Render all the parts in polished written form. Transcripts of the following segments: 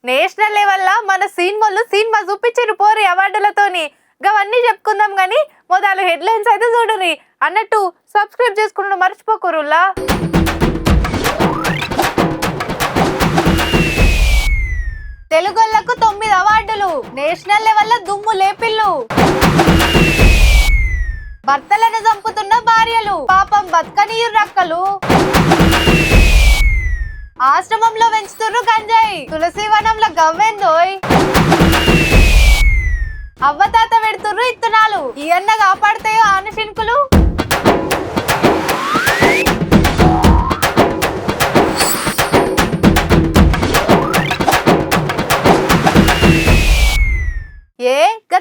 National లెవెల్లో మన cinema చూపించారు పోరి అవార్డులతోని. గవన్నీ చెప్పుకుందాం గానీ మొదలు హెడ్లైన్స్ అయితే చూడరి. అన్నట్టు సబ్స్క్రైబ్ చేసుకున్న మర్చిపోకురులా. తెలుగోళ్లకు 9 అవార్డులు, నేషనల్ లెవెల్లో దుమ్ము లేపిల్లు. భర్తలను చంపుతున్న భార్యలు పాపం బతకనీయుర్రక్కలు. ఆశ్రమంలో పెంచుతుర్రు గంజాయి, తులసి వనంలో గవ్వెందోయ్. అవ్వతాత పెడుతుర్రు ఇత్తనాలు, ఈ అన్న కాపాడతాయో ఆనశింకులు.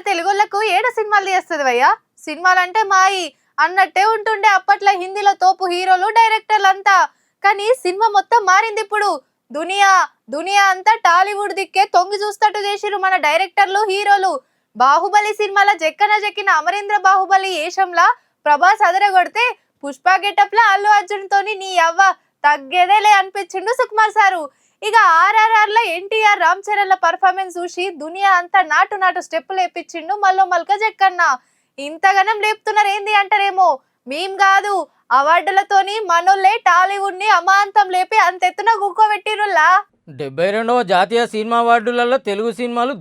తెలుగులకు ఏడ సినిమాలు తీస్తుంది భయ్యా. సినిమాలంటే మాయి అన్నట్టే ఉంటుండే అప్పట్లో హిందీలో తోపు హీరోలు డైరెక్టర్లు అంతా. కానీ సినిమా మొత్తం మారింది ఇప్పుడు. దునియా అంతా టాలీవుడ్ దిక్కే తొంగి చూస్తట్టు చేసిరు మన డైరెక్టర్లు హీరోలు. బాహుబలి సినిమాలో జక్కిన అమరేంద్ర బాహుబలి ఏషంలా ప్రభాస్ అదరగొడితే, పుష్ప గెటప్ లా అల్లు అర్జున్ తోని నీ అవ్వ తగ్గేదేలే అనిపించిండు సుకుమార్ సారు. ఇక RRR లో ఎన్టీఆర్ రామ్ చరణ్ ల పర్ఫార్మెన్స్ చూసి దునియా అంతా నాటు స్టెప్పులు వేపించిండు మల్లో మల్క జక్కన్న. ఇంతగానం లేపుతున్నారు ఏంది అంటారేమో, మేం కాదు అవార్డులతోని మనోళ్ళే టాలీవుడ్ ని అమాంతం లేపి అంతెత్తున గుక్కోబెట్టిరుల్లా. 72వ జాతీయ సినిమా అవార్డులలో తెలుగు సినిమాలు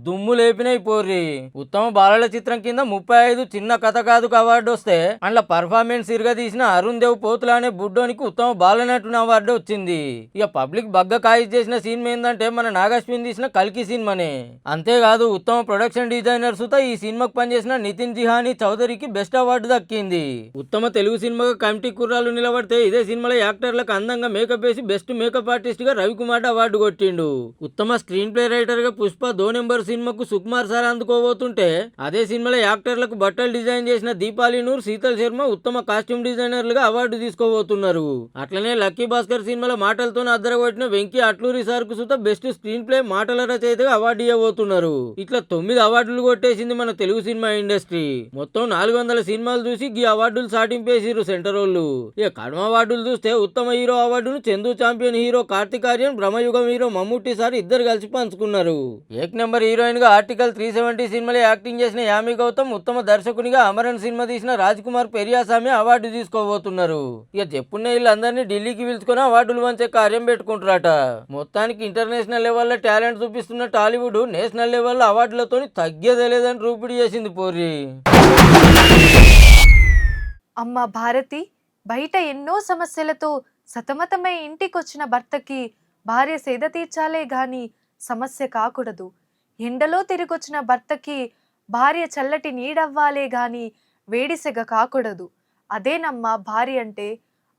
దుమ్ము లేపినాయి పోర్రి. ఉత్తమ బాలల చిత్రం కింద 35 చిన్న కథ కాదు అవార్డు వస్తే, అందులో పర్ఫార్మెన్స్ ఇరగదీసిన అరుణ్ దేవ్ పోతుల అనే బుడ్డోనికి ఉత్తమ బాలనటుని అవార్డు వచ్చింది. ఇక పబ్లిక్ బగ్గ కాయిస్ చేసిన సినిమా ఏంటంటే మన నాగశ్విన్ తీసిన కల్కి సినిమానే. అంతేకాదు ఉత్తమ ప్రొడక్షన్ డిజైనర్స్ తో ఈ సినిమాకు పనిచేసిన నితిన్ జిహానీ చౌదరికి బెస్ట్ అవార్డు దక్కింది. ఉత్తమ తెలుగు సినిమాగా కమిటీ కుర్రాలు నిలబడితే, ఇదే సినిమాలో యాక్టర్లకు అందంగా మేకప్ వేసి బెస్ట్ మేకప్ ఆర్టిస్ట్ గా రవికుమార్ అవార్డు కొట్టిండు. ఉత్తమ స్క్రీన్ ప్లే రైటర్ గా పుష్ప 2 నెంబర్ సినిమాకు సుకుమార్ సార్ అందుకోబోతుంటే, అదే సినిమాలో యాక్టర్లకు బట్టలు డిజైన్ చేసిన దీపాలి నూర్, శీతల్ శర్మ ఉత్తమ కాస్ట్యూమ్ డిజైనర్లుగా అవార్డు తీసుకోబోతున్నారు. అట్లనే లక్కీ భాస్కర్ సినిమాలో మాటలతో అద్దరగొట్టిన వెంకీ అట్లూరి సార్ కు సుత బెస్ట్ స్క్రీన్ ప్లే మాటల రచయితగా అవార్డు ఇవ్వబోతున్నారు. ఇట్లా 9 అవార్డులు కొట్టేసింది మన తెలుగు సినిమా ఇండస్ట్రీ. మొత్తం 400 సినిమాలు చూసి ఈ అవార్డులు సాటింపేసిరు సెంటర్ వాళ్ళు. ఇక కడమ అవార్డులు చూస్తే ఉత్తమ హీరో అవార్డును Chandu Champion hero Kartik Aaryan, Bramayugam hero Mammootty sir ఇద్దరు కలిసి పంచుకున్నారు. 1 నెంబర్ హీరోయిన్ గా ఆర్టికల్ 370 సినిమాలో యాక్టింగ్ చేసిన యామి గౌతమ్, ఉత్తమ దర్శకునిగా అమరన్ సినిమా తీసిన రాజ్ కుమార్ పెరియాసామి అవార్డు తీసుకోబోతున్నారు. ఇక చెప్పున్న వీళ్ళందరినీ ఢిల్లీకి పిలుచుకొని అవార్డులు పంచే కార్యం పెట్టుకుంటారట. మొత్తానికి ఇంటర్నేషనల్ లెవెల్లో టాలెంట్ చూపిస్తున్న టాలీవుడ్ నేషనల్ లెవెల్లో అవార్డులతో తగ్గేదేలేదని రూపిడి చేసింది పోరి. అమ్మ భారతి, బయట ఎన్నో సమస్యలతో సతమతమై ఇంటికొచ్చిన భర్తకి భార్య సేద తీర్చాలే గాని సమస్య కాకూడదు. ఎండలో తిరిగొచ్చిన భర్తకి భార్య చల్లటి నీడవ్వాలే గాని వేడిసెగ కాకూడదు. అదేనమ్మా భార్య అంటే.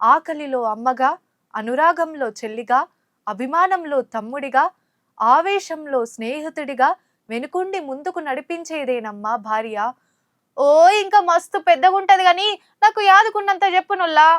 ఆకలిలో అమ్మగా, అనురాగంలో చెల్లిగా, అభిమానంలో తమ్ముడిగా, ఆవేశంలో స్నేహితుడిగా వెనుకుండి ముందుకు నడిపించేదేనమ్మా భార్య. ఓ ఇంకా మస్తు పెద్దగుంటది గాని నాకు యాదుకున్నంత చెప్పునుల్లా.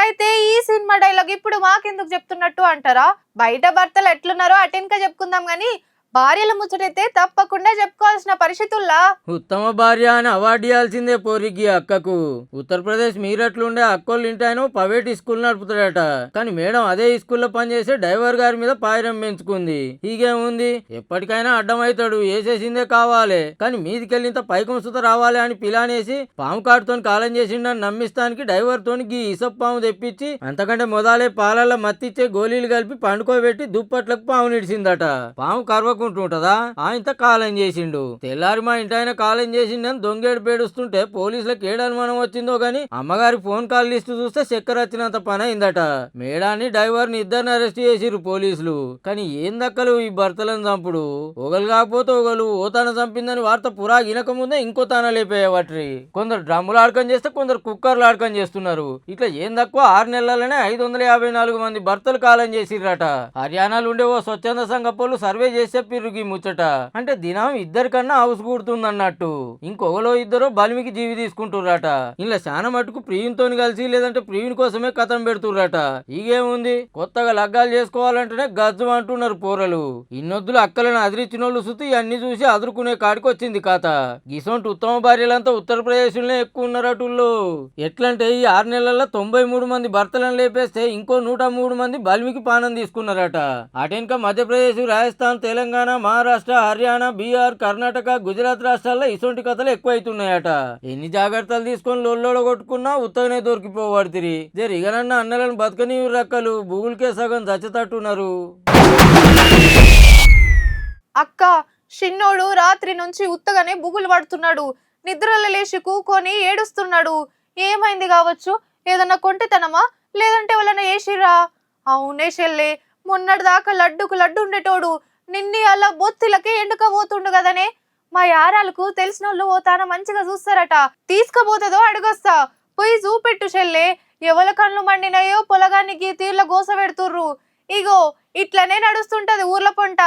అయితే ఈ సినిమా డైలాగ్ ఇప్పుడు మాకెందుకు చెప్తున్నట్టు అంటారా? బయట భర్తలు ఎట్లున్నారో అటెన్క చెప్పుకుందాం గాని భార్యల ముచ్చటైతే తప్పకుండా చెప్పుకోవాల్సిన పరిస్థితుల్లా. ఉత్తమ భార్య అని అవార్డు ఇవ్వాల్సిందే పోరికి అక్కకు. ఉత్తరప్రదేశ్ మీరట్లుండే అక్కోళ్ళు ఇంటి ఆయన ప్రైవేట్ స్కూల్ నడుపుతాడట. కానీ మేడం అదే స్కూల్లో పనిచేసే డ్రైవర్ గారి మీద పాయిరం పెంచుకుంది. హీగేముంది, ఎప్పటికైనా అడ్డమవుతాడు, వేసేసిందే కావాలి, కానీ మీదికెళ్ళింత పైకం సుత రావాలి అని పిలానేసి పాము కాటుతో కాలం చేసిండని నమ్మిస్తానికి డ్రైవర్ తోని గీ ఇసప్ పాము తెప్పించి అంతకంటే మొదలే పాలల్లో మత్తిచ్చే గోళీలు కలిపి పండుకోబెట్టి దుప్పట్లకు పాము నిడిచిందట. పాము కర్వ ఉంటుంటదా, ఆయన కాలం చేసిండు. తెల్లారి మా ఇంటి ఆయన కాలం చేసిండని దొంగేడు పేడుస్తుంటే పోలీసులకు ఏడు అనుమానం వచ్చిందో గాని అమ్మగారి ఫోన్ కాల్ లిస్టు చూస్తే చక్కెర వచ్చినంత పని అయిందట. మేడాన్ని డ్రైవర్ ని ఇద్దరిని అరెస్ట్ చేసిరు పోలీసులు. కానీ ఏం దక్కలు ఈ భర్తలను చంపుడు. ఒకరు కాకపోతే ఒకరు ఓతాన చంపిందని వార్త పురా గినక ముందే ఇంకో తాన లేపేయవట్రి. కొందరు డ్రమ్ములు ఆడకం చేస్తే కొందరు కుక్కర్లు ఆడకం చేస్తున్నారు. ఇట్లా ఏం తక్కువ 6 నెలలనే 554 మంది భర్తలు కాలం చేసిరట. హర్యానాలో ఉండే ఓ స్వచ్ఛంద సంఘ పోలు సర్వే చేసి చెప్పిర్రు ఈ ముచ్చట. అంటే దినం ఇద్దరికన్నా హౌస్ కూడుతుంది అన్నట్టు. ఇంకొకలో ఇద్దరు బలిమికి జీవి తీసుకుంటుర్రట. ఇలా చాలా మటుకు ప్రియునితో కలిసి లేదంటే ప్రియుని కోసమే కథం పెడుతుర్రట. ఇగేముంది, కొత్తగా లగ్గాలు చేసుకోవాలంటేనే గజ్జు అంటున్నారు పోరలు. ఇన్నొద్దులు అక్కలను అదిరిచ్చినోళ్ళు సుతి అన్ని చూసి అదురుకునే కాడికి వచ్చింది కథ. గిసొంటి ఉత్తమ భార్యలంతా ఉత్తరప్రదేశ్లోనే ఎక్కువ ఉన్నారటుళ్ళు. ఎట్లంటే ఈ 6 నెలల్లో 93 మంది భర్తలను లేపేస్తే ఇంకో 103 మంది బల్మికి పానం తీసుకున్నారట. అటెనక మధ్యప్రదేశ్, రాజస్థాన్, తెలంగాణ, మహారాష్ట్ర, హర్యానా, బీహార్, కర్ణాటక, గుజరాత్ రాష్ట్రాల్లో ఇసొంటి కథలు ఎక్కువైతున్నాయట. ఎన్ని జాగ్రత్తలు తీసుకొని లొల్లోడ కొట్టుకున్నా ఉత్తగనే దొరికిపోవాడుతిరి. ఇగనన్న అన్నలను బతకని రక్కలు భూగులకే సగం చచ్చతట్టున్నారు. అక్క, చిన్నోడు రాత్రి నుంచి ఉత్తగానే బుగులు పడుతున్నాడు. నిద్రలో లేచి కూకొని ఏడుస్తున్నాడు. ఏమైంది కావచ్చు? ఏదన్నా కొంటెతనమా లేదంటే వాళ్ళని వేసిర్రా? అవునే చెల్లే, మొన్నటి దాకా లడ్డుకు లడ్డు ఉండేటోడు నిన్ని అలా బొత్తిలకి ఎండుక పోతుండు కదనే. మా యారాలకు తెలిసిన వాళ్ళు పోతాన మంచిగా చూస్తారట. తీసుకుపోతుందో అడుగొస్తా, పోయి చూపెట్టు చెల్లే. ఎవల కళ్ళు మండినాయో పొలగానికి తీర్ల గోస పెడుతుర్రు. ఇగో ఇట్లనే నడుస్తుంటది ఊర్ల పొంట.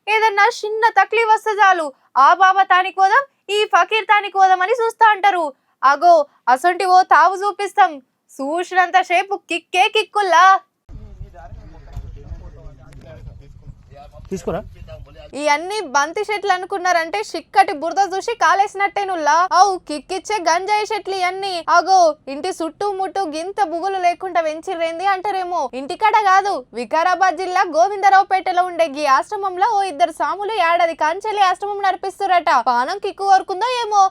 ఏదన్నా చిన్న తక్లీఫ్ వస్తే చాలు, ఆ బాబా తానికి పోదాం, ఈ ఫకీర్ తానికి పోదాం అని చూస్తా అంటారు. అగో అసొంటి ఓ తావు చూపిస్తాం, చూసినంత సేపు కిక్కే కిక్కుల్లా. తీసుకురా. ఇవన్నీ బంతి చెట్లు అనుకున్నారంటే చిక్కటి బురద చూసి కాలేసినట్టేనుల్లా. అవు కిక్కిచ్చే గంజాయి చెట్లు ఇవన్నీ. అగో ఇంటి చుట్టూ ముట్టు గింత బుగులు లేకుండా వెంచిర్రేంది అంటారేమో. ఇంటికాడ కాదు, వికారాబాద్ జిల్లా గోవిందరావుపేటలో ఉండే ఈ ఆశ్రమంలో ఓ ఇద్దరు సాములు ఏడాది కంచెలి ఆశ్రమం నడిపిస్తురట. పానం కిక్కు కోరుకుందో ఏమో.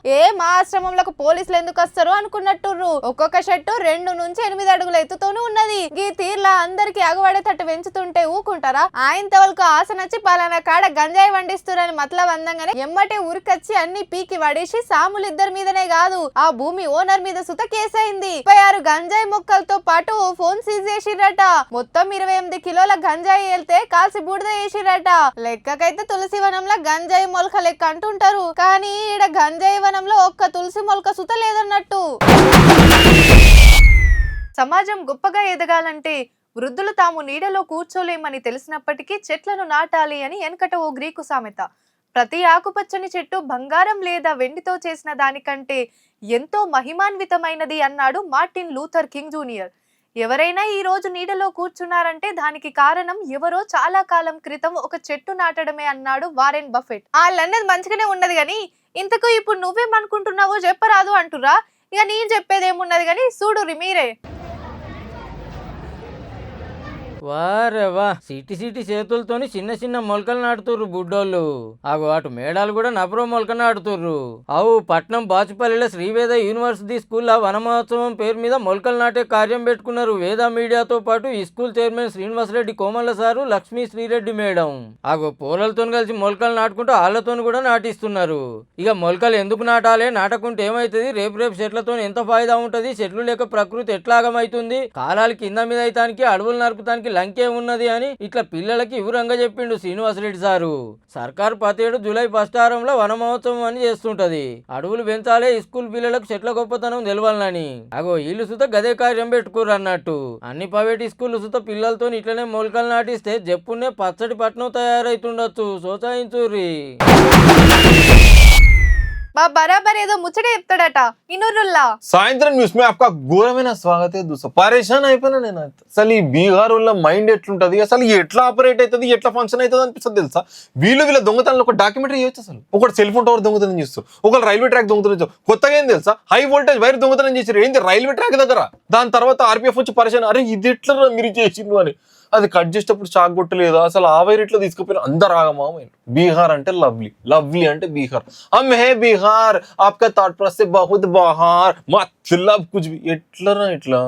మా ఆశ్రమంలోకి పోలీసులు ఎందుకు వస్తారు అనుకున్నట్టుర్రు. ఒక్కొక్క చెట్టు 2 నుంచి 8 అడుగుల ఎత్తుతోనూ ఉన్నది. ఈ తీర్లా అందరికి అగవడేటట్టు పెంచుతుంటే ఊకుంటారా? ఆయన తవలకు ఆశ నచ్చి పలానా కాడ గంజాయి వండిస్తురని మతలబ్ అందంగానే ఎమ్మటే ఉరికొచ్చి అన్ని పీకి వడేసి సాములు ఇద్దరి మీదనే కాదు, ఆ భూమి ఓనర్ మీద సుత కేసైంది. 36 గంజాయి మొక్కలతో పాటు ఓ ఫోన్ సీజ్ చేసిర్రట. మొత్తం 28 కిలోల గంజాయి వెళ్తే కాల్సి బూడిద చేసిర్రట. లెక్కకైతే తులసి వనంలో గంజాయి మొలక లెక్క అంటుంటారు, కానీ ఈడ గంజాయి వనంలో ఒక్క తులసి మొలక సుత లేదన్నట్టు. సమాజం గొప్పగా ఎదగాలంటే వృద్ధులు తాము నీడలో కూర్చోలేమని తెలిసినప్పటికీ చెట్లను నాటాలి అని వెనకట ఓ గ్రీకు సామెత. ప్రతి ఆకుపచ్చని చెట్టు బంగారం లేదా వెండితో చేసిన దానికంటే ఎంతో మహిమాన్వితమైనది అన్నాడు మార్టిన్ లూథర్ కింగ్ జూనియర్. ఎవరైనా ఈ రోజు నీడలో కూర్చున్నారంటే దానికి కారణం ఎవరో చాలా కాలం క్రితం ఒక చెట్టు నాటడమే అన్నాడు వారెన్ బఫెట్. వాళ్ళన్నది మంచిగానే ఉన్నది గాని ఇంతకు ఇప్పుడు నువ్వేమనుకుంటున్నావో చెప్పరాదు అంటురా. ఇక నేను చెప్పేదేమున్నది గాని చూడురి మీరే. వారేవా, సిటీ చేతులతోని చిన్న మొలకలు నాటుతుర్రు బుడ్డోళ్ళు. అగో అటు మేడాలు కూడా నపరో మొలక నాటుతుర్రు. అవు పట్నం బాచుపల్లిలో శ్రీవేద యూనివర్సిటీ స్కూల్లో వనమహోత్సవం పేరు మీద మొలకలు నాటే కార్యం పెట్టుకున్నారు. వేద మీడియాతో పాటు ఈ school chairman Srinivasa Reddy Komalla sir, Lakshmi Srireddy madam. అగో పోరలతో కలిసి మొలకలు నాటుకుంటూ వాళ్ళతో కూడా నాటిస్తున్నారు. ఇక మొలకలు ఎందుకు నాటాలి, నాటకుంటే ఏమైతుంది, రేపు చెట్లతో ఎంత ఫాయిదా ఉంటది, చెట్లు లేక ప్రకృతి ఎట్లాగమైతుంది, కాలాలు కింద మీద అయితానికి అడవులు నరుకుతానికి లంకే ఉన్నది అని ఇట్లా పిల్లలకి వివరంగా చెప్పిండు శ్రీనివాసరెడ్డి సారు. సర్కారు ప్రతేడు జూలై 1వ వారంలో వన మహోత్సవం అని చేస్తుంటది. అడవులు పెంచాలే, స్కూల్ పిల్లలకు చెట్ల గొప్పతనం తెలవాలని. అగో వీళ్ళు సుత గదే కార్యం పెట్టుకోరు అన్నట్టు. అన్ని ప్రైవేట్ స్కూల్ సుత పిల్లలతో ఇట్లనే మొలకలు నాటిస్తే జప్పునే పచ్చడి పట్నం తయారైతుండొచ్చు. సోచాయించుర్రి. బరాబర్ ఏదో ముచ్చట చెప్తాడట ఇనురుల్లా. సాయంత్రం న్యూస్ మే आपका ఘోరమైన స్వాగతే దోస్తో. పరేషాన్ అయిపోయినా నేను. అసలు ఈ బీహార్ వాళ్ళ మైండ్ ఎట్లుంటది, అసలు ఎట్లా ఆపరేట్ అవుతుంది, ఎట్లా ఫంక్షన్ అవుతుంది అనిపిస్తుంది తెలుసా. వీళ్ళ దొంగతనాలు ఒక డాక్యుమెంటరీ చేయొచ్చు. అసలు ఒకటి సెల్ ఫోన్ టవర్ దొంగతనం చేస్తారు, ఒకరు రైల్వే ట్రాక్ దొంగతనం చేస్తారు. కొత్తగా ఏం తెలుసా, హై వోల్టేజ్ వైర్ దొంగతనం చేశారు. ఏంటి రైల్వే ట్రాక్ దగ్గర. దాని తర్వాత ఆర్పీఎఫ్ వచ్చి పరేషాన్, అరే ఇది ఎట్లా మీరు చేసిండు అని. అది కట్ చేసేటప్పుడు షాక్ కొట్టలేదా, అసలు ఆ వైర్ ఇట్లా తీసుకుపోయిన అందరు ఆగమామైంది. బీహార్ అంటే లవ్లీ, లవ్లీ అంటే బీహార్. హమ్ హే బీహార్, ఆప్కా థాట్ ప్రాసెస్ బహుత్ బహార్, మత్లబ్ కుచ్ భీ. ఎట్లరా ఇట్లా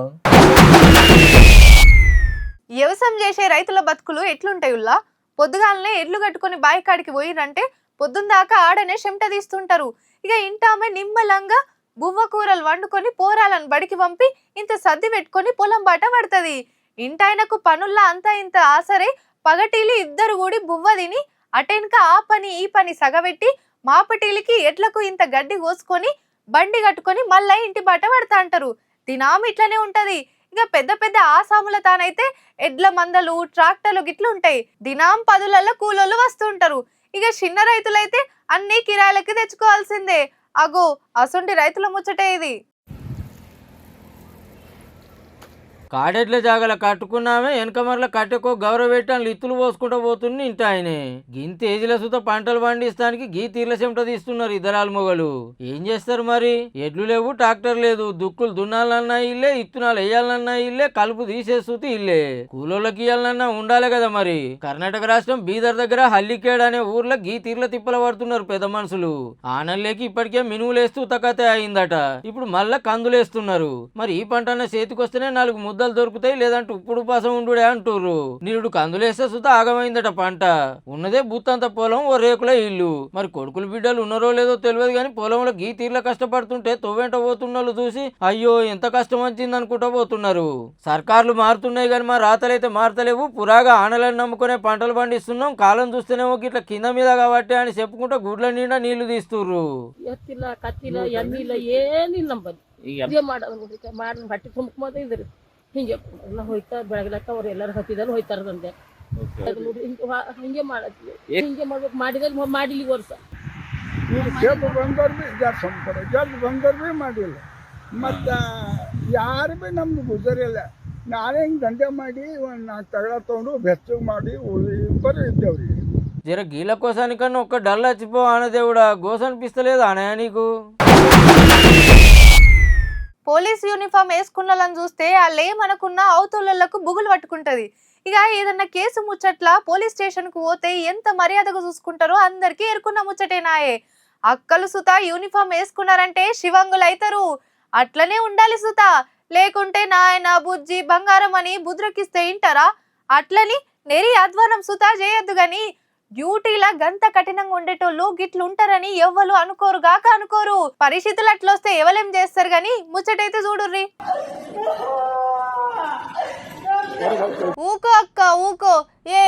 వ్యవసాయం చేసే రైతుల బతుకులు ఎట్లుంటాయుల్లా. పొద్దుగాలనే ఎడ్లు కట్టుకుని బాయి కాడికి పోయిరంటే పొద్దున్న దాకా ఆడనే చెమట తీస్తుంటారు. ఇక ఇంటామె నిమ్మలంగా బువ్వ కూరలు వండుకొని పోరాలను బడికి పంపి ఇంత సర్ది పెట్టుకొని పొలం బాట పడుతుంది. ఇంటాయనకు పనుల్లా అంతా ఇంత ఆసరే పగటీలు ఇద్దరు కూడి బువ్వ తిని అటెనక ఆ పని ఈ పని సగబెట్టి మాపటీలకి ఎడ్లకు ఇంత గడ్డి కోసుకొని బండి కట్టుకొని మళ్ళీ ఇంటి బాట పడతా అంటారు. దినాం ఇట్లనే ఉంటది. ఇక పెద్ద పెద్ద ఆసాముల తానైతే ఎడ్ల మందలు ట్రాక్టర్లు గిట్లు ఉంటాయి. దినాం 10లలో కూలోళ్ళు వస్తూ ఉంటారు. ఇక చిన్న రైతులైతే అన్ని కిరాయిలకి తెచ్చుకోవాల్సిందే. అగో అసొంటి రైతుల ముచ్చటే ఇది. కాడెట్ల జాగల కట్టుకున్నామే వెనకమర్ల కట్టెకో గౌరవ పెట్టాను ఇత్తులు పోసుకుంటూ పోతుంది ఇంట ఆయనే గింత ఏజిల సుత పంటలు పండిస్తానికి గీ తీర్ల చెమట తీస్తున్నారు ఇద్దరాలు మొగలు. ఏం చేస్తారు మరి? ఎడ్లు లేవు, ట్రాక్టర్ లేదు, దుక్కులు దున్నాలన్నా ఇల్లే, ఇత్తునాలు వేయాలన్నా ఇల్లే, కలుపు తీసేస్తూ ఇల్లే. కూలోళ్ళకి ఇయ్యాలన్నా ఉండాలి కదా మరి. కర్ణాటక రాష్ట్రం బీదర్ దగ్గర హల్లికేడ్ అనే ఊర్లో గీ తీర్ల తిప్పల పడుతున్నారు పెద్ద మనుషులు. ఆనల్లేకి ఇప్పటికే మినువులేస్తూ తకతే అయిందట. ఇప్పుడు మళ్ళా కందులేస్తున్నారు. మరి ఈ పంట అన్న చేతికొస్తేనే 4 ముద్దలు దొరుకుతాయి, లేదంటే ఉప్పుడు పాసం ఉండుడే అంటుర్రు. నిరుడు కందులేస్తే సుత ఆగమైందట పంట. ఉన్నదే బుత్తంత పొలం, ఓ రేకుల ఇల్లు. మరి కొడుకులు బిడ్డలు ఉన్నారో లేదో తెలియదు కానీ పొలంలో గీ తీర్ల కష్టపడుతుంటే తొవ్వెంట పోతున్నోళ్ళు చూసి అయ్యో ఎంత కష్టం వచ్చింది అనుకుంటా పోతున్నారు. సర్కార్లు మారుతున్నాయి కానీ మా రాతలైతే మారతలేవు. పురాగా ఆనలను నమ్ముకునే పంటలు పండిస్తున్నాం, కాలం చూస్తేనేమో ఇట్లా కింద మీద కాబట్టి అని చెప్పుకుంటా గుడ్ల నిండా నీళ్లు తీస్తుర్రు. ಹಿಂಗೆ ಎಲ್ಲ ಹೋಯ್ತಾ ಬೆಳಗ್ಲಕ್ಕ ಅವ್ರು ಎಲ್ಲರೂ ಹತ್ತಿದಲ್ಲಿ ಹೋಯ್ತಾರದಂತೆ ಹಿಂಗೆ ಮಾಡತ್ತೀವಿ. ಹಿಂಗೆ ಮಾಡ್ಬೇಕು ಮಾಡಿದಲ್ಲಿ ಮಾಡಿಲಿ ವರ್ಷ ಸೇಬು ಬಂದವ್ರು ಭೀ ಜಾಸ್ತಿ ಸಂಪಡ ಜಲ್ದಿ ಬಂದವ್ರು ಭೀ ಮಾಡಿಲ್ಲ. ಮತ್ತು ಯಾರು ಭೀ ನಮ್ದು ಗುಜರಿಲ್ಲ. ನಾನೇ ಹಿಂಗೆ ದಂಧೆ ಮಾಡಿ ಒಂದು 4 ತಗಡ ತೊಗೊಂಡು ಬೆಚ್ಚಗೆ ಮಾಡಿ ಇಬ್ಬರು ಇದ್ದೇವ್ರಿ. జర గీల కోసానికన్నా ఒక్క డల్ వచ్చిపో ఆనదేవుడా, గోసనిపిస్తలేదు అనయా నీకు? పోలీస్ యూనిఫామ్ వేసుకున్నలను చూస్తే వాళ్ళేమనుకున్నా అవతూళ్ళకు బుగులు పట్టుకుంటది. ఇక ఏదన్నా కేసు ముచ్చట్ల పోలీస్ స్టేషన్ కు పోతే ఎంత మర్యాదగా చూసుకుంటారో అందరికీ ఎరుకున్న ముచ్చటేనాయే. అక్కలు సుత యూనిఫామ్ వేసుకున్నారంటే శివంగులైతారు. అట్లనే ఉండాలి సుత, లేకుంటే నాయన బుజ్జి బంగారం అని బుద్రకిస్తే ఇంటారా? అట్లని నెరి అధ్వానం సుత చేయొద్దు గాని డ్యూటీలా గంత కఠినంగా ఉండేటోళ్ళు గిట్లుంటారని ఎవ్వరు అనుకోరు. పరిస్థితులు అట్లొస్తే ఎవలేం చేస్తారు గాని ముచ్చటైతే చూడుర్రి. ఊకో అక్క ఊకో. ఏ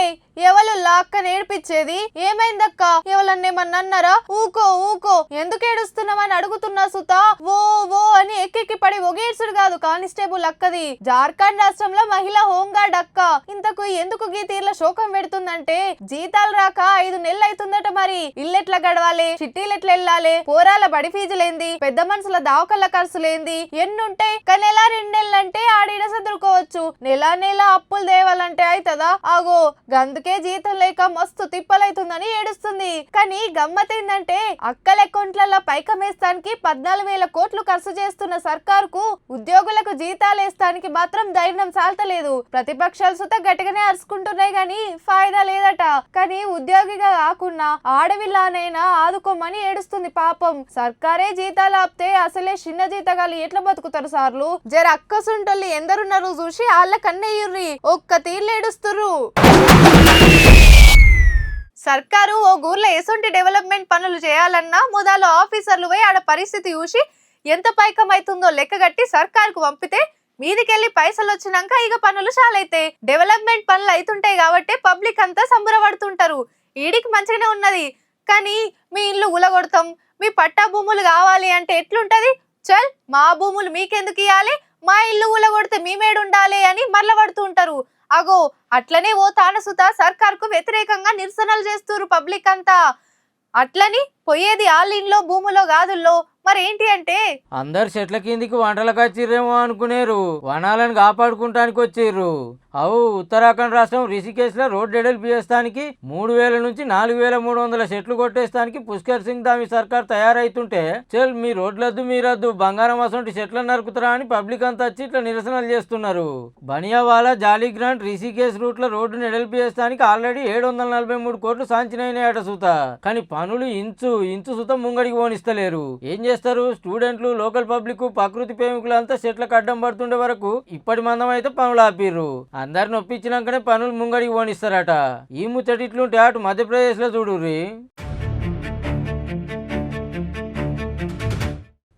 ఎవరు అక్క నేర్పించేది? ఏమైందక్క? ఎవరన్నేమన్నా అన్నారా? ఊకో ఎందుకు ఏడుస్తున్నామని అడుగుతున్నా సుత. ఓ అని ఎక్కెక్కి పడి ఒగేడ్సుడు కాదు కానిస్టేబుల్ అక్కది. జార్ఖండ్ రాష్ట్రంలో మహిళా హోంగార్డ్ అక్క. ఇంతకు ఎందుకు గీ తీర్ల శోకం పెడుతుందంటే జీతాలు రాక 5 నెలలు అవుతుందట. మరి ఇల్లెట్లా గడవాలి, చిట్టీలు ఎట్లా వెళ్ళాలి, పోరాల బడి ఫీజులేంది, పెద్ద మనుషుల దావకల్ల ఖర్చులేంది, ఎన్నుంటాయి. నెల 2 నెలలంటే ఆడిడ సదురుకోవచ్చు. నెల అప్పులు దేవాలంటే అవుతుందా? ఆగో గందుకే జీతం లేక మస్తు తిప్పలైతుందని ఏడుస్తుంది. కానీ గమ్మతేందంటే అక్కల అకౌంట్లలో పైకమేస్తానికి 14,000 కోట్లు ఖర్చు చేస్తున్న సర్కారుకు ఉద్యోగులకు జీతాలు వేస్తానికి మాత్రం ధైర్యం సాల్తలేదు. ప్రతిపక్షాలు సుత గట్టిగానే అరుచుకుంటున్నాయి గాని ఫాయిదా లేదట. కానీ ఉద్యోగిగా కాకుండా ఆడవిల్లానైనా ఆదుకోమని ఏడుస్తుంది పాపం. సర్కారే జీతాలు ఆపితే అసలే చిన్న జీతగాలు ఎట్లా బతుకుతారు సార్లు? జర అక్కసుంటోళ్ళు ఎందరున్నారు చూసి వాళ్ళ కన్నయ్యుర్రి ఒక్క తీర్లు ఏడుస్తుర్రు. సర్కారు ఓ ఊర్లో ఎసొంటి డెవలప్మెంట్ పనులు చేయాలన్నా మొదలు ఆఫీసర్లు పోయి ఆడ పరిస్థితి చూసి ఎంత పైకం అవుతుందో లెక్కగట్టి సర్కారుకు పంపితే మీదికెళ్ళి పైసలు వచ్చినాక ఇక పనులు చాలైతే డెవలప్మెంట్ పనులు అవుతుంటాయి కాబట్టి పబ్లిక్ అంతా సంబరపడుతుంటారు. ఈడికి మంచిగానే ఉన్నది. కానీ మీ ఇల్లు గులగొడతాం, మీ పట్టా భూములు కావాలి అంటే ఎట్లుంటది? చల్ మా భూములు మీకెందుకు ఇవ్వాలి, మా ఇల్లు గులగొడితే మేమేడు ఉండాలి అని మరల పడుతూ ఉంటారు. అగో అట్లనే ఓ తానసుత సర్కార్కు వ్యతిరేకంగా నిరసనలు చేస్తున్నారు పబ్లిక్ అంతా. అట్లని పోయేది ఆళ్ళిన్లో భూములో కాదుల్లో. మరేంటి అంటే అందరు చెట్ల కిందికి వంటలకు వచ్చిర్రేమో అనుకునేరు, వనాలను కాపాడుకుంటానికి వచ్చిర్రు. అవు ఉత్తరాఖండ్ రాష్ట్రం రిషికేశ్ లో రోడ్డు ఎడల్పు చేస్తానికి 3,000 నుంచి 4,300 చెట్లు కొట్టేస్తానికి పుష్కర్ సింగ్ దామి సర్కార్ తయారైతుంటే చల్ మీ రోడ్లద్దు మీరద్దు బంగారం అసంటి చెట్లను నరుకుతారా అని పబ్లిక్ అంతా వచ్చి ఇట్లా నిరసనలు చేస్తున్నారు. బనియావాలా జాలీగ్రాంట్ రిషికేశ్ రూట్ లో రోడ్డును ఎడల్పు చేస్తానికి ఆల్రెడీ 743 కోట్లు సాంచినైనాయట సుత. కానీ పనులు ఇంచు సుత ముంగడికి పోనిస్తలేరు. ఏం చేస్తారు? స్టూడెంట్లు, లోకల్ పబ్లిక్, ప్రకృతి ప్రేమికులు అంతా చెట్లకు అడ్డం పడుతుండే వరకు ఇప్పటి మందం అయితే పనులు ఆపిర్రు. అందరిని ఒప్పించినాకనే పనులు ముంగడికి పోనిస్తారట. ఈ ముచ్చటి ఇట్లుంటే అటు మధ్యప్రదేశ్ లో చూడుర్రి.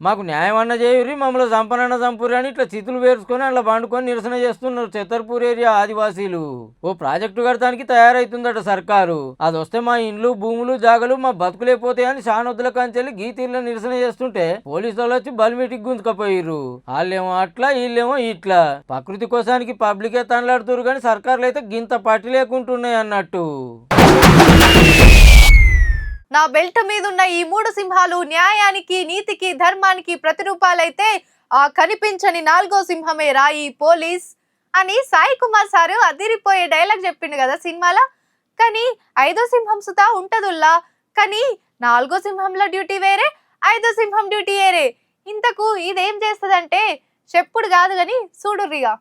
మాకు న్యాయం అన్న చేయుర్రి, మమ్మల్ని చంపనన్న చంపుర్రి అని ఇట్లా చితులు వేర్చుకొని అట్లా పండుకొని నిరసన చేస్తున్నారు ఛతర్పూర్ ఏరియా ఆదివాసీలు. ఓ ప్రాజెక్టు కడతానికి తయారైతుందట సర్కారు. అది వస్తే మా ఇండ్లు, భూములు, జాగలు మా బతుకులేపోతాయని శానొద్దుల కంచెల్లి గీతీర్ల నిరసన చేస్తుంటే పోలీసులు వచ్చి బలిమిటికి గుంజుకపోయిర్రు. వాళ్ళేమో అట్లా, వీళ్ళేమో ఇట్లా. ప్రకృతి కోసానికి పబ్లికే తనలాడుతురు కానీ సర్కార్లు అయితే గింత పట్టి లేకుంటున్నాయి అన్నట్టు. నా బెల్ట్ మీద ఉన్న ఈ 3 సింహాలు న్యాయానికి, నీతికి, ధర్మానికి ప్రతిరూపాలైతే ఆ కనిపించని 4వ సింహమే రా ఈ పోలీస్ అని సాయి కుమార్ సారు అదిరిపోయే డైలాగ్ చెప్పిండు కదా సినిమాలో. కానీ 5వ సింహం సుతా ఉంటదుల్లా, కానీ 4వ సింహంలో డ్యూటీ వేరే, 5వ సింహం డ్యూటీ వేరే. ఇంతకు ఇదేం చేస్తదంటే చెప్పుడు కాదు గాని చూడుర్రిగా.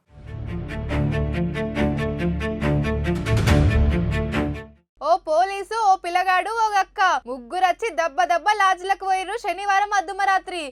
ఓ పోలీసు, ఓ పిల్లగాడు, ఓ అక్క ముగ్గురొచ్చి దెబ్బ దెబ్బ లాడ్జ్లకు పోయిర్రు శనివారం అర్ధమరాత్రి.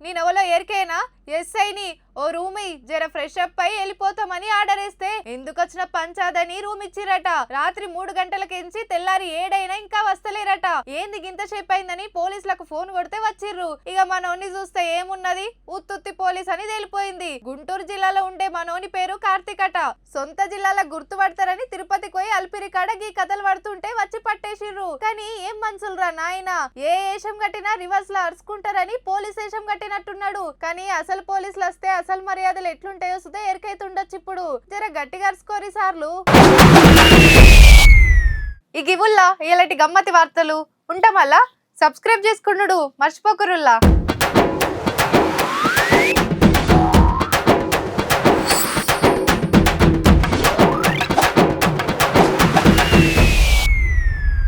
నేనెవలో ఎరికేనా? ఎస్ఐని. ఓ రూమి జర ఫ్రెష్ అప్ అయి వెళ్ళిపోతామని ఆర్డర్ వేస్తే ఎందుకొచ్చిన పంచాదని రూమ్ ఇచ్చిరట. రాత్రి 3 గంటలకించి తెల్లారి 7 అయినా ఇంకా వస్తలేరట. ఏంది గింత సేపు అయిందని పోలీసులకు ఫోన్ కొడితే వచ్చిర్రు. ఇక మనోని చూస్తే ఏమున్నది, ఉత్తుత్తి పోలీస్ అని తెలిపోయింది. గుంటూరు జిల్లాలో ఉండే మనోని పేరు కార్తిక్ అట. సొంత జిల్లాలో గుర్తుపడతారని తిరుపతికి పోయి అల్పిరికాడ గీ కథలు పడుతుంటే వచ్చి పట్టేసిర్రు. కానీ ఏం మనుషులురా నాయన, ఏ వేషం కట్టినా రివర్స్ లో అరుచుకుంటారని పోలీస్ వేషం కట్టినట్టున్నాడు. కానీ అసలు పోలీసులు వస్తే అసలు మర్యాదలు ఎట్లుంటాయో సుధా ఎరికైతే ఉండొచ్చు. ఇప్పుడు జర గట్టిగా అరుచుకోరి సార్లు. ఈ గివుల్లా ఇలాంటి గమ్మతి వార్తలు ఉంటామల్లా సబ్స్క్రైబ్ చేసుకున్నాడు మర్చిపోకురుల్లా.